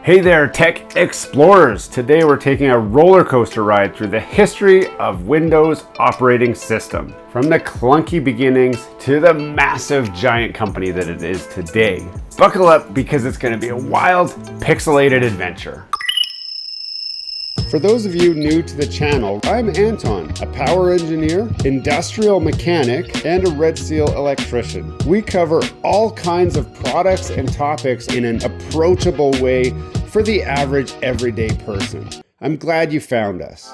Hey there, tech explorers! Today we're taking a roller coaster ride through the history of Windows operating system, from the clunky beginnings to the massive giant company that it is today. Buckle up because it's going to be a wild, pixelated adventure. For those of you new to the channel, I'm Anton, a power engineer, industrial mechanic, and a Red Seal electrician. We cover all kinds of products and topics in an approachable way for the average everyday person. I'm glad you found us.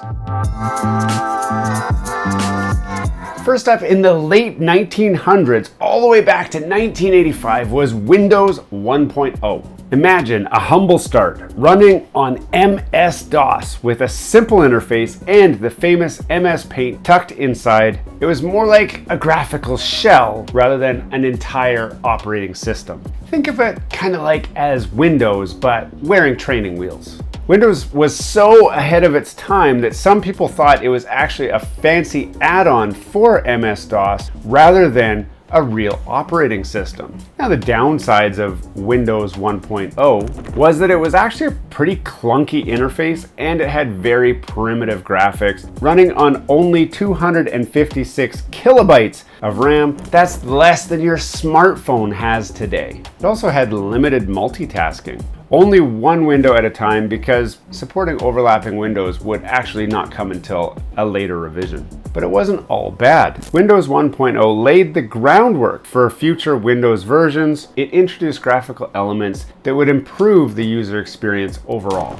First up, in the late 1900s, all the way back to 1985, was Windows 1.0. Imagine a humble start, running on MS-DOS with a simple interface and the famous MS Paint tucked inside. It was more like a graphical shell rather than an entire operating system. Think of it kind of like as Windows, but wearing training wheels. Windows was so ahead of its time that some people thought it was actually a fancy add-on for MS-DOS rather than a real operating system. Now, the downsides of Windows 1.0 was that it was actually a pretty clunky interface and it had very primitive graphics running on only 256 kilobytes of RAM. That's less than your smartphone has today. It also had limited multitasking. Only one window at a time because supporting overlapping windows would actually not come until a later revision. But it wasn't all bad. Windows 1.0 laid the groundwork for future Windows versions. It introduced graphical elements that would improve the user experience overall.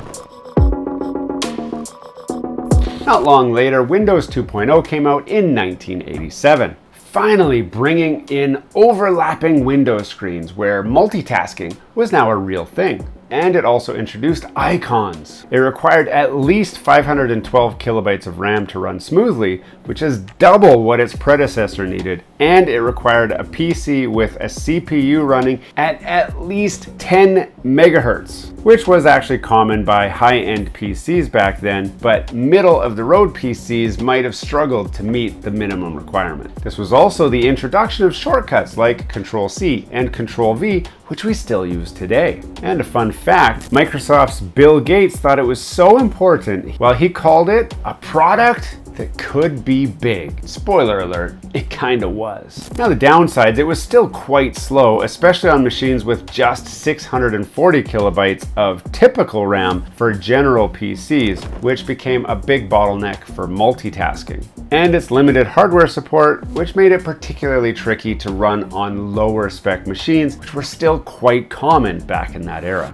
Not long later, Windows 2.0 came out in 1987. Finally bringing in overlapping window screens where multitasking was now a real thing. And it also introduced icons. It required at least 512 kilobytes of RAM to run smoothly, which is double what its predecessor needed. And it required a PC with a CPU running at least 10 megahertz, which was actually common by high-end PCs back then, but middle-of-the-road PCs might have struggled to meet the minimum requirement. This was also the introduction of shortcuts like Control-C and Control-V, which we still use today. And a fun fact, Microsoft's Bill Gates thought it was so important, well, he called it a product that could be big. Spoiler alert, it kinda was. Now, the downsides, it was still quite slow, especially on machines with just 640 kilobytes of typical RAM for general PCs, which became a big bottleneck for multitasking. And its limited hardware support, which made it particularly tricky to run on lower spec machines, which were still quite common back in that era.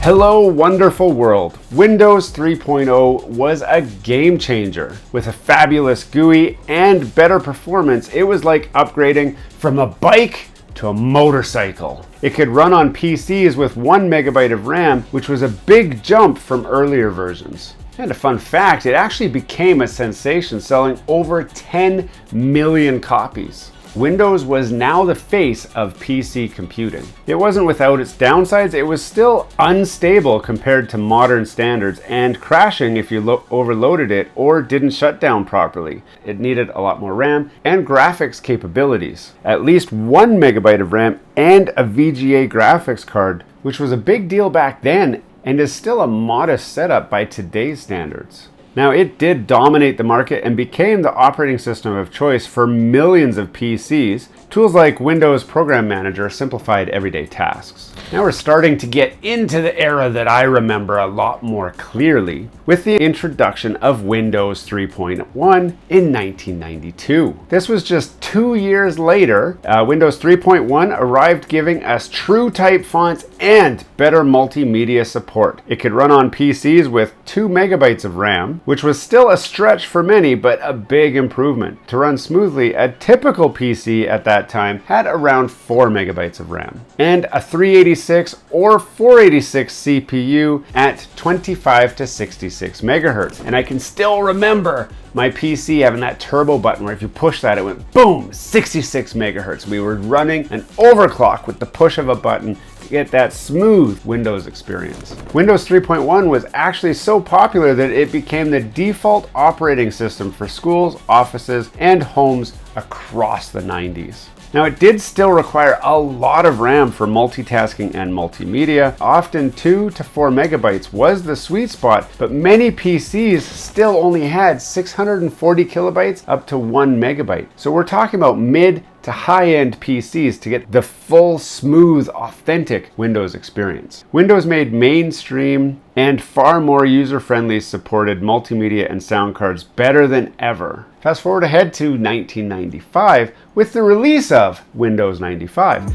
Hello, wonderful world. Windows 3.0 was a game changer. With a fabulous GUI and better performance, it was like upgrading from a bike to a motorcycle. It could run on PCs with 1 megabyte of RAM, which was a big jump from earlier versions. And a fun fact, it actually became a sensation, selling over 10 million copies. Windows was now the face of PC computing. It wasn't without its downsides, it was still unstable compared to modern standards and crashing if you overloaded it or didn't shut down properly. It needed a lot more RAM and graphics capabilities. At least 1 megabyte of RAM and a VGA graphics card, which was a big deal back then and is still a modest setup by today's standards. Now, it did dominate the market and became the operating system of choice for millions of PCs. Tools like Windows Program Manager simplified everyday tasks. Now we're starting to get into the era that I remember a lot more clearly, with the introduction of Windows 3.1 in 1992. This was just 2 years later. Windows 3.1 arrived, giving us true type fonts and better multimedia support. It could run on PCs with 2 megabytes of RAM, which was still a stretch for many, but a big improvement. To run smoothly, a typical PC at that time had around 4 megabytes of RAM, and a 386 or 486 CPU at 25 to 66 megahertz. And I can still remember my PC having that turbo button where if you push that, it went boom, 66 megahertz. We were running an overclock with the push of a button to get that smooth Windows experience. Windows 3.1 was actually so popular that it became the default operating system for schools, offices, and homes across the 90s. Now, it did still require a lot of RAM for multitasking and multimedia. Often 2 to 4 megabytes was the sweet spot, but many PCs still only had 640 kilobytes up to 1 megabyte. So we're talking about mid to high-end PCs to get the full, smooth, authentic Windows experience. Windows made mainstream and far more user-friendly supported multimedia and sound cards better than ever. Fast forward ahead to 1995 with the release of Windows 95.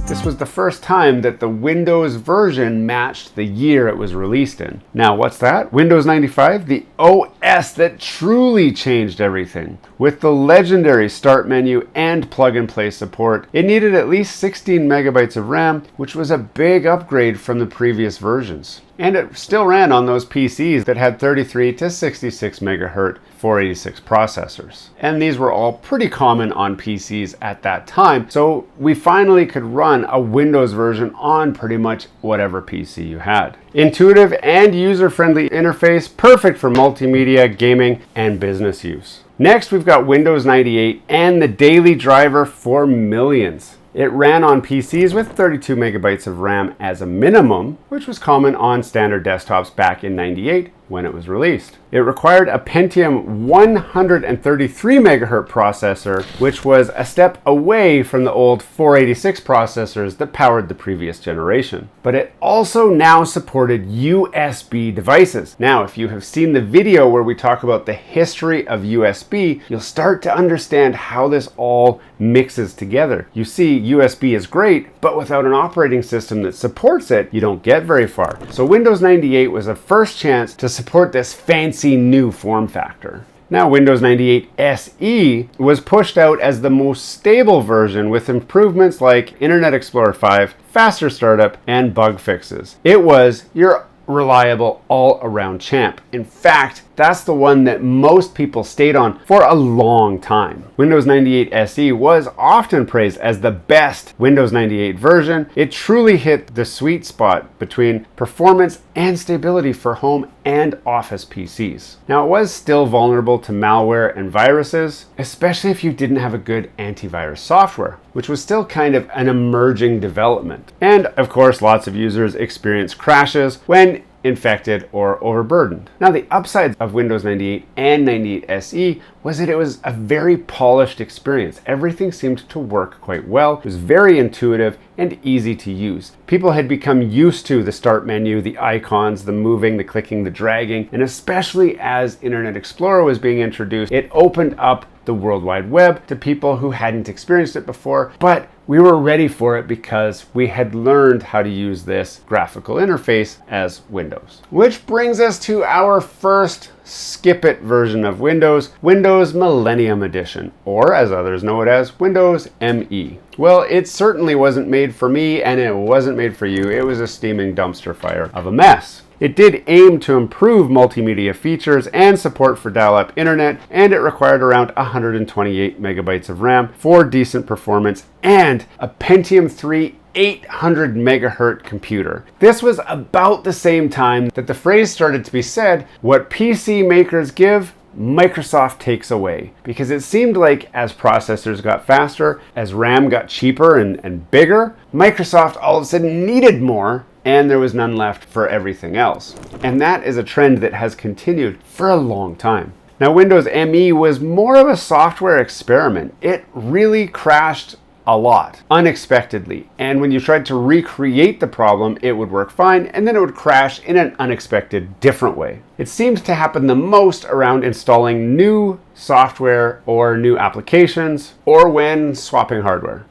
This was the first time that the Windows version matched the year it was released in. Now, what's that? Windows 95, the OS that truly changed everything. With the legendary start menu and plug-and-play support, it needed at least 16 megabytes of RAM, which was a big upgrade from the previous versions. And it still ran on those PCs that had 33 to 66 megahertz 486 processors. And these were all pretty common on PCs at that time, so we finally could run a Windows version on pretty much whatever PC you had. Intuitive and user-friendly interface, perfect for multimedia, gaming, and business use. Next, we've got Windows 98 and the daily driver for millions. It ran on PCs with 32 megabytes of RAM as a minimum, which was common on standard desktops back in '98 when it was released. It required a Pentium 133 megahertz processor, which was a step away from the old 486 processors that powered the previous generation. But it also now supported USB devices. Now, if you have seen the video where we talk about the history of USB, you'll start to understand how this all mixes together. You see, USB is great, but without an operating system that supports it, you don't get very far. So Windows 98 was a first chance to support this fancy new form factor. Now, Windows 98 SE was pushed out as the most stable version with improvements like Internet Explorer 5, faster startup, and bug fixes. It was your reliable all-around champ. In fact, that's the one that most people stayed on for a long time. Windows 98 SE was often praised as the best Windows 98 version. It truly hit the sweet spot between performance and stability for home and office PCs. Now, it was still vulnerable to malware and viruses, especially if you didn't have a good antivirus software, which was still kind of an emerging development. And of course, lots of users experienced crashes when infected or overburdened. Now, the upsides of Windows 98 and 98 SE was that it was a very polished experience. Everything seemed to work quite well. It was very intuitive and easy to use. People had become used to the start menu, the icons, the moving, the clicking, the dragging, and especially as Internet Explorer was being introduced, it opened up the World Wide Web to people who hadn't experienced it before, but we were ready for it because we had learned how to use this graphical interface as Windows. Which brings us to our first skip it version of Windows, Windows Millennium Edition, or as others know it as, Windows ME. Well, it certainly wasn't made for me, and it wasn't made for you. It was a steaming dumpster fire of a mess. It did aim to improve multimedia features and support for dial-up internet, and it required around 128 megabytes of RAM for decent performance and a Pentium 3 800 megahertz computer. This was about the same time that the phrase started to be said, what PC makers give, Microsoft takes away, because it seemed like as processors got faster, as RAM got cheaper and bigger, Microsoft all of a sudden needed more, and there was none left for everything else. And that is a trend that has continued for a long time. Now, Windows ME was more of a software experiment. It really crashed a lot, unexpectedly. And when you tried to recreate the problem, it would work fine, and then it would crash in an unexpected, different way. It seemed to happen the most around installing new software or new applications, or when swapping hardware.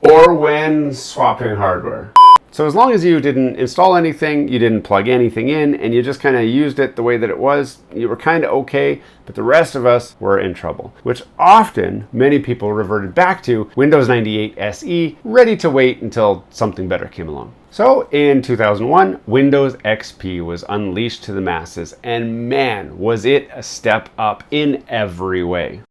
So as long as you didn't install anything, you didn't plug anything in, and you just kind of used it the way that it was, you were kind of okay, but the rest of us were in trouble, which often many people reverted back to Windows 98 SE, ready to wait until something better came along. So in 2001, Windows XP was unleashed to the masses, and man, was it a step up in every way.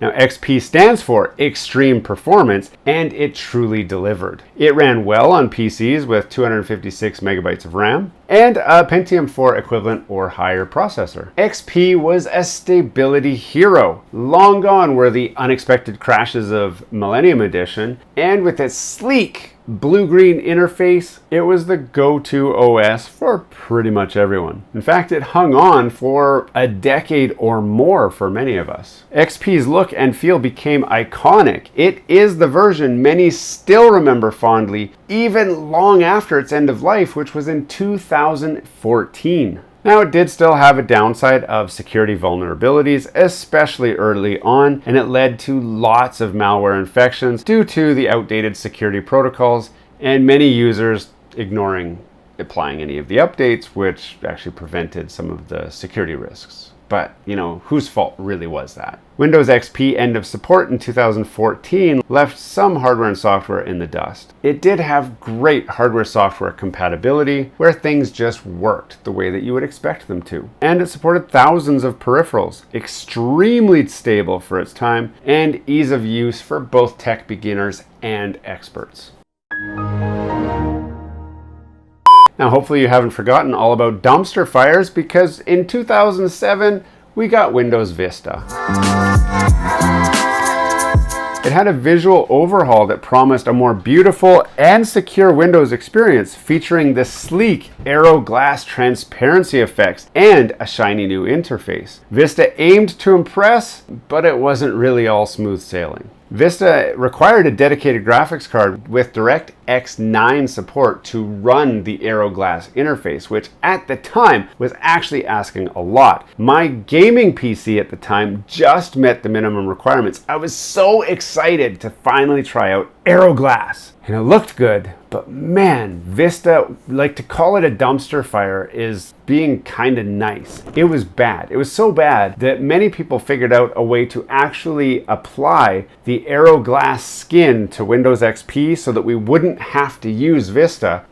Now, XP stands for Extreme Performance, and it truly delivered. It ran well on PCs with 256 megabytes of RAM, and a Pentium 4 equivalent or higher processor. XP was a stability hero. Long gone were the unexpected crashes of Millennium Edition, and with its sleek blue-green interface, it was the go-to OS for pretty much everyone. In fact, it hung on for a decade or more for many of us. XP's look and feel became iconic. It is the version many still remember fondly, even long after its end of life, which was in 2014. Now, it did still have a downside of security vulnerabilities, especially early on, and it led to lots of malware infections due to the outdated security protocols and many users ignoring applying any of the updates, which actually prevented some of the security risks. But, whose fault really was that? Windows XP end of support in 2014 left some hardware and software in the dust. It did have great hardware-software compatibility, where things just worked the way that you would expect them to. And it supported thousands of peripherals, extremely stable for its time, and ease of use for both tech beginners and experts. Now, hopefully you haven't forgotten all about dumpster fires, because in 2007, we got Windows Vista. It had a visual overhaul that promised a more beautiful and secure Windows experience, featuring the sleek Aero glass transparency effects and a shiny new interface. Vista aimed to impress, but it wasn't really all smooth sailing. Vista required a dedicated graphics card with DirectX 9 support to run the Aero glass interface, which at the time was actually asking a lot. My gaming PC at the time just met the minimum requirements. I was so excited to finally try out Aero glass. And it looked good, but man, Vista, to call it a dumpster fire is being kind of nice. It was bad. It was so bad that many people figured out a way to actually apply the Aero glass skin to Windows XP so that we wouldn't have to use Vista,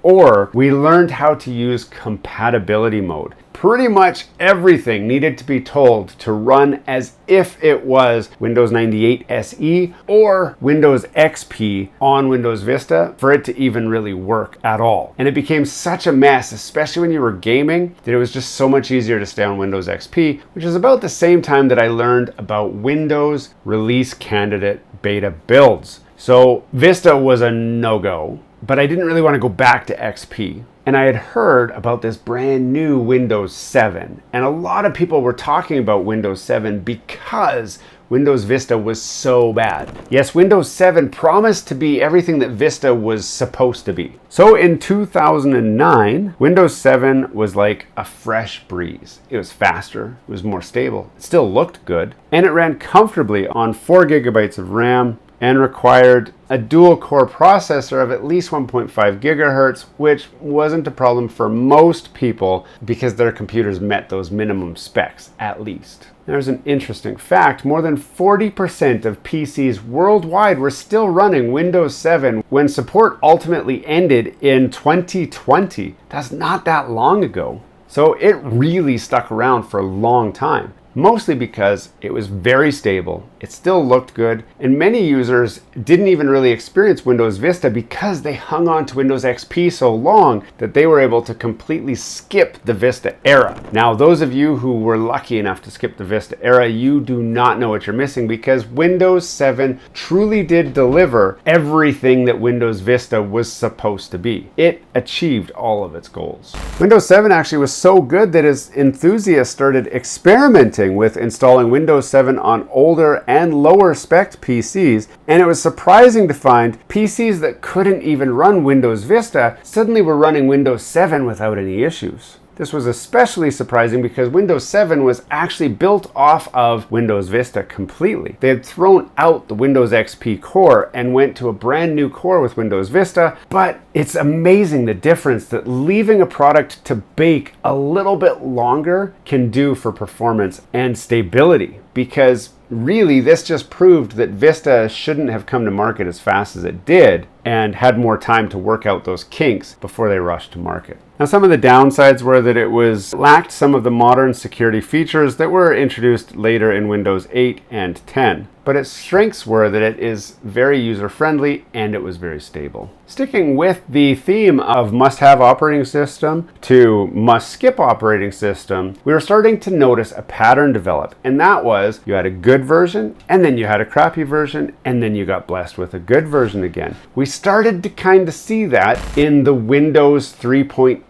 or we learned how to use compatibility mode. Pretty much everything needed to be told to run as if it was Windows 98 SE or Windows XP on Windows Vista for it to even really work at all. And it became such a mess, especially when you were gaming, that it was just so much easier to stay on Windows XP, which is about the same time that I learned about Windows release candidate beta builds. So Vista was a no-go, but I didn't really want to go back to XP. And I had heard about this brand new Windows 7. And a lot of people were talking about Windows 7 because Windows Vista was so bad. Yes, Windows 7 promised to be everything that Vista was supposed to be. So in 2009, Windows 7 was like a fresh breeze. It was faster, it was more stable, it still looked good, and it ran comfortably on 4 gigabytes of RAM, and required a dual-core processor of at least 1.5 gigahertz, which wasn't a problem for most people because their computers met those minimum specs, at least. There's an interesting fact. More than 40% of PCs worldwide were still running Windows 7 when support ultimately ended in 2020. That's not that long ago. So it really stuck around for a long time. Mostly because it was very stable, it still looked good, and many users didn't even really experience Windows Vista because they hung on to Windows XP so long that they were able to completely skip the Vista era. Now, those of you who were lucky enough to skip the Vista era, you do not know what you're missing, because Windows 7 truly did deliver everything that Windows Vista was supposed to be. It achieved all of its goals. Windows 7 actually was so good that as enthusiasts started experimenting with installing Windows 7 on older and lower spec PCs, and it was surprising to find PCs that couldn't even run Windows Vista suddenly were running Windows 7 without any issues. This was especially surprising because Windows 7 was actually built off of Windows Vista completely. They had thrown out the Windows XP core and went to a brand new core with Windows Vista, but it's amazing the difference that leaving a product to bake a little bit longer can do for performance and stability, because really this just proved that Vista shouldn't have come to market as fast as it did and had more time to work out those kinks before they rushed to market. Now, some of the downsides were that it lacked some of the modern security features that were introduced later in Windows 8 and 10. But its strengths were that it is very user-friendly and it was very stable. Sticking with the theme of must-have operating system to must-skip operating system, we were starting to notice a pattern develop, and that was you had a good version, and then you had a crappy version, and then you got blessed with a good version again. We started to kind of see that in the Windows 3.0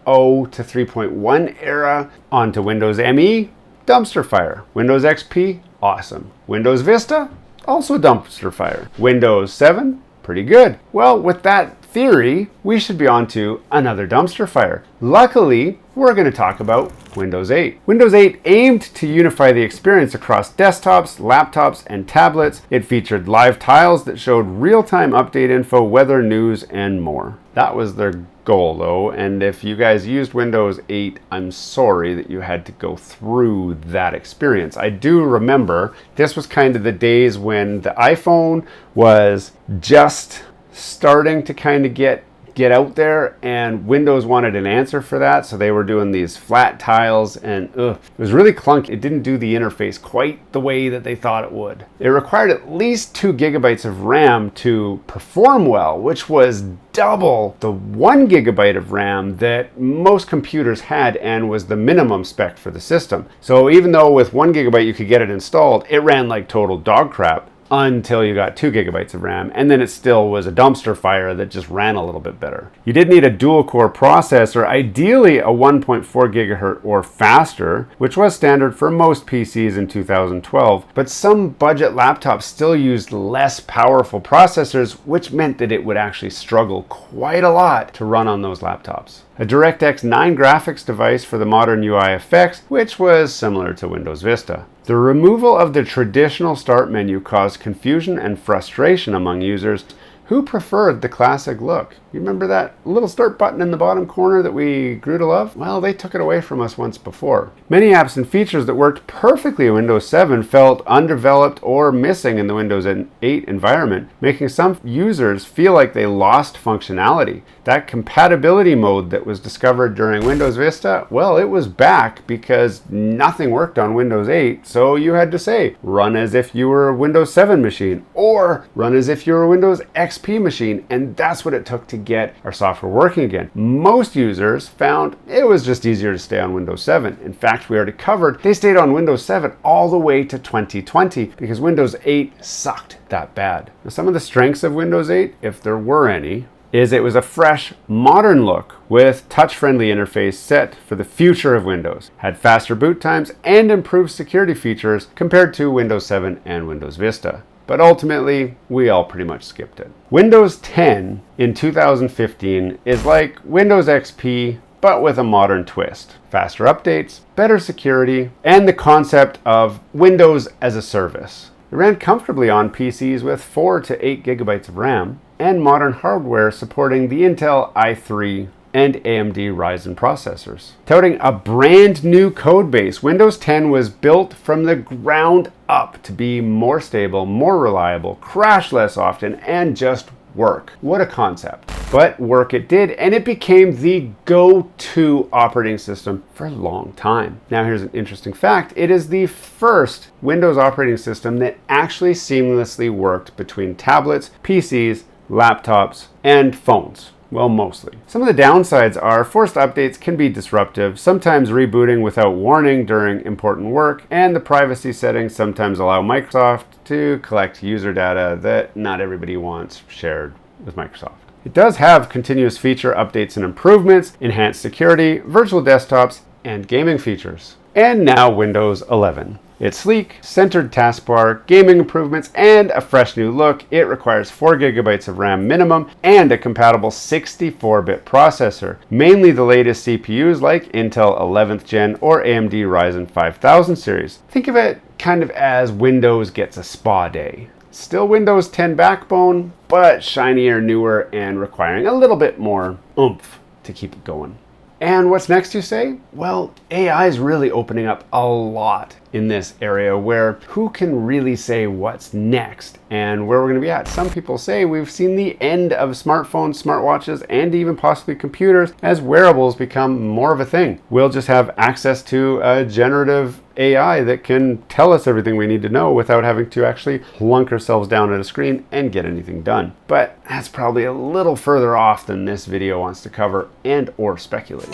to 3.1 era onto Windows ME, dumpster fire. Windows XP, awesome. Windows Vista, also dumpster fire. Windows 7, pretty good. Well, with that theory, we should be on to another dumpster fire. Luckily, we're going to talk about Windows 8. Windows 8 aimed to unify the experience across desktops, laptops, and tablets. It featured live tiles that showed real-time update info, weather, news, and more. That was their goal, though, and if you guys used Windows 8, I'm sorry that you had to go through that experience. I do remember this was kind of the days when the iPhone was just starting to kind of get out there, and Windows wanted an answer for that, so they were doing these flat tiles, and it was really clunky. It didn't do the interface quite the way that they thought it would. It required at least 2 gigabytes of RAM to perform well, which was double the 1 gigabyte of RAM that most computers had and was the minimum spec for the system. So even though with 1 gigabyte you could get it installed, it ran like total dog crap until you got 2 gigabytes of RAM, and then it still was a dumpster fire that just ran a little bit better. You did need a dual core processor, ideally a 1.4 gigahertz or faster, which was standard for most PCs in 2012, but some budget laptops still used less powerful processors, which meant that it would actually struggle quite a lot to run on those laptops. A DirectX 9 graphics device for the modern UI effects, which was similar to Windows Vista. The removal of the traditional start menu caused confusion and frustration among users who preferred the classic look. You remember that little start button in the bottom corner that we grew to love? Well, they took it away from us once before. Many apps and features that worked perfectly in Windows 7 felt undeveloped or missing in the Windows 8 environment, making some users feel like they lost functionality. That compatibility mode that was discovered during Windows Vista, well, it was back because nothing worked on Windows 8, so you had to say, run as if you were a Windows 7 machine, or run as if you were a Windows XP machine, and that's what it took to get our software working again. Most users found it was just easier to stay on Windows 7. In fact, we already covered they stayed on Windows 7 all the way to 2020 because Windows 8 sucked that bad. Now, some of the strengths of Windows 8, if there were any, is it was a fresh, modern look with touch-friendly interface set for the future of Windows, had faster boot times and improved security features compared to Windows 7 and Windows Vista. But ultimately, we all pretty much skipped it. Windows 10 in 2015 is like Windows XP, but with a modern twist. Faster updates, better security, and the concept of Windows as a service. It ran comfortably on PCs with 4 to 8 gigabytes of RAM, and modern hardware supporting the Intel i3 and AMD Ryzen processors. Touting a brand new code base, Windows 10 was built from the ground up to be more stable, more reliable, crash less often, and just work. What a concept. But work it did, and it became the go-to operating system for a long time. Now here's an interesting fact. It is the first Windows operating system that actually seamlessly worked between tablets, PCs, laptops, and phones. Well, mostly. Some of the downsides are forced updates can be disruptive, sometimes rebooting without warning during important work, and the privacy settings sometimes allow Microsoft to collect user data that not everybody wants shared with Microsoft. It does have continuous feature updates and improvements, enhanced security, virtual desktops, and gaming features. And now Windows 11. It's sleek, centered taskbar, gaming improvements, and a fresh new look. It requires 4 gigabytes of RAM minimum and a compatible 64-bit processor, mainly the latest CPUs like Intel 11th Gen or AMD Ryzen 5000 series. Think of it kind of as Windows gets a spa day. Still Windows 10 backbone, but shinier, newer, and requiring a little bit more oomph to keep it going. And what's next, you say? Well, AI is really opening up a lot in this area where who can really say what's next and where we're going to be at. Some people say we've seen the end of smartphones, smartwatches, and even possibly computers as wearables become more of a thing. We'll just have access to a generative AI that can tell us everything we need to know without having to actually plunk ourselves down at a screen and get anything done. But that's probably a little further off than this video wants to cover and or speculate.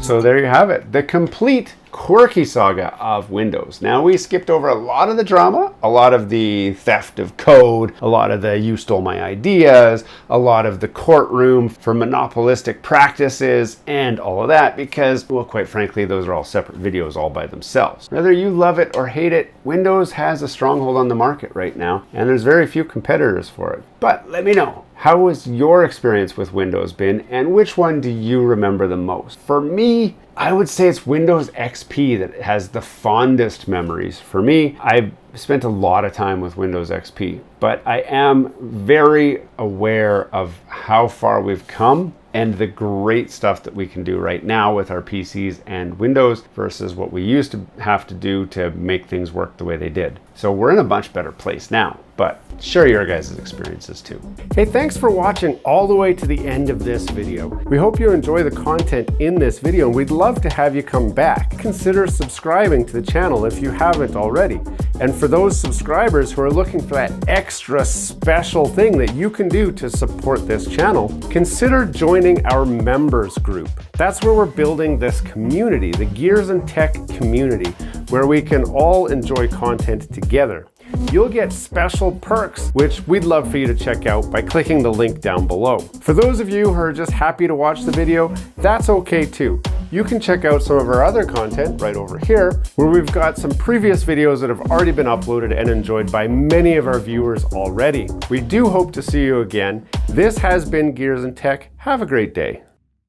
So there you have it, the complete quirky saga of Windows. Now, we skipped over a lot of the drama, a lot of the theft of code, a lot of the you stole my ideas, a lot of the courtroom for monopolistic practices, and all of that because, well, quite frankly, those are all separate videos all by themselves. Whether you love it or hate it, Windows has a stronghold on the market right now, and there's very few competitors for it. But let me know, how has your experience with Windows been, and which one do you remember the most? For me, I would say it's Windows XP that has the fondest memories. For me, I've spent a lot of time with Windows XP, but I am very aware of how far we've come and the great stuff that we can do right now with our PCs and Windows versus what we used to have to do to make things work the way they did. So we're in a much better place now, but share your guys' experiences too. Hey, thanks for watching all the way to the end of this video. We hope you enjoy the content in this video, and we'd love to have you come back. Consider subscribing to the channel if you haven't already. And for those subscribers who are looking for that extra special thing that you can do to support this channel, consider joining our members group. That's where we're building this community, the Gears and Tech community, where we can all enjoy content together. You'll get special perks, which we'd love for you to check out by clicking the link down below. For those of you who are just happy to watch the video, that's okay too. You can check out some of our other content right over here, where we've got some previous videos that have already been uploaded and enjoyed by many of our viewers already. We do hope to see you again. This has been Gears and Tech. Have a great day.